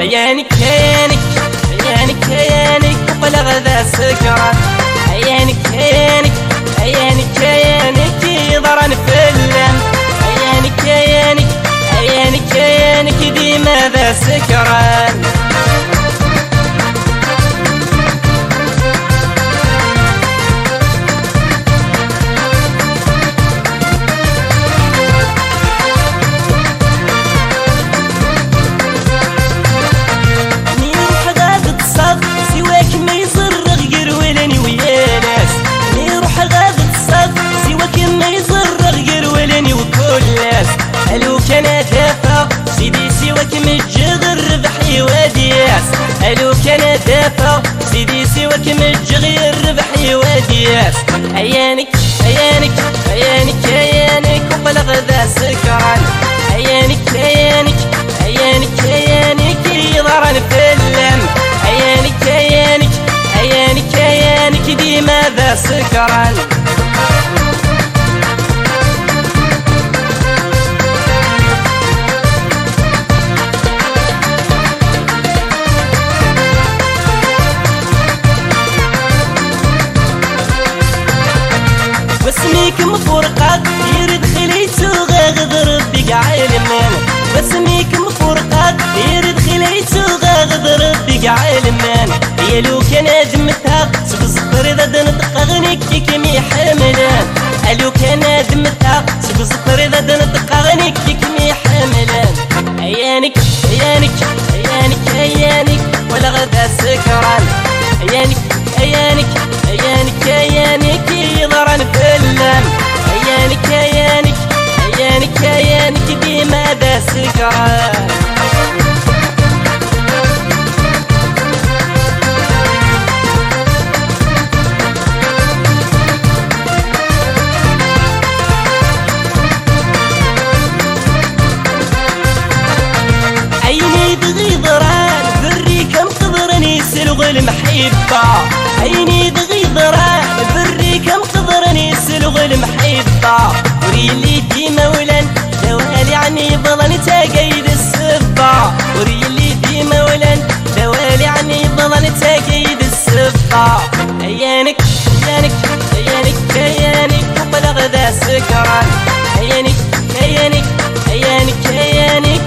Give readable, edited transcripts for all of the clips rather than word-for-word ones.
عيانك عيانك عيانك عيانك وبلغ ذا سكران. عيانك عيانك عيانك عيانك ضرن في اللم. عيانك عيانك عيانك عيانك ديما ذا سكران. الو كان دافع سيدي سواك متجغ الربح يوادياس. الو كان دافع سيدي سواك متجغ الربح يوادياس. عيانك عيانك عيانك عيانك وبلغ ذا سكران. عيانك عيانك عيانك عيانك ضرن في اللم. عيانك عيانك عيانك عيانك ديما ذا سكران. بسميك مفرقات يرد خليتو غاغذر بقع المال. بسميك مفرقات يرد خليتو غاغذر بقع المال. يا لو كان دمتها سبزطر اذا دنطق غنيك كمي حملان. الو كان دمتها سبزطر اذا دنطق غنيك كمي حملان. عيانك عيانك عيانك عيانك ولا غدا سكران. عيانك عيانك عيانك عيانك ضرن في اللم. عيانك عيانك عيانك عيانك ديما ذا سكران. عيني دغي ضران بري كم قدرني سلغ المحبة. عيني دغي ضران بري كم قدرني سلغ المحبة. وريلي ديما ولان دوالي عني بضل تاقيد السبة. وريلي ديما ولان دوالي عني بضل تاقيد السبة. عيانك عيانك عيانك عيانك وبلغ ذا سكران. عيانك عيانك عيانك عيانك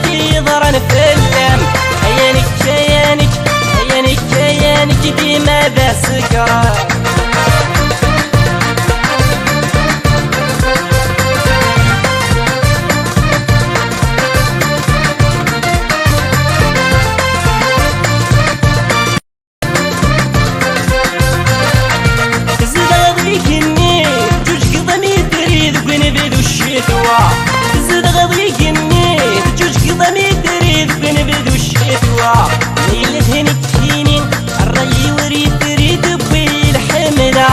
ضرن في اللم. عيانك عيانك عيانك عيانك ديما ذا سكران. زد غضيك النيت جوج قضمي تريد بنبدو الشتوى. ميل هنك تينين الري وريد تريد بي الحملة.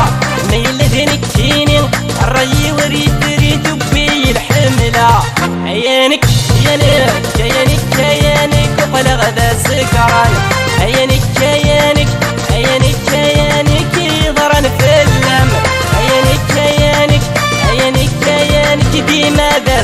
ميل هنك تينين الري وريد تريد بي الحملة. عيانك عيانك عيانك عيانك وبلغ ذا سكران. عيانك عيانك عيانك عيانك ضرن في اللم. عيانك عيانك عيانك عيانك ديما ذا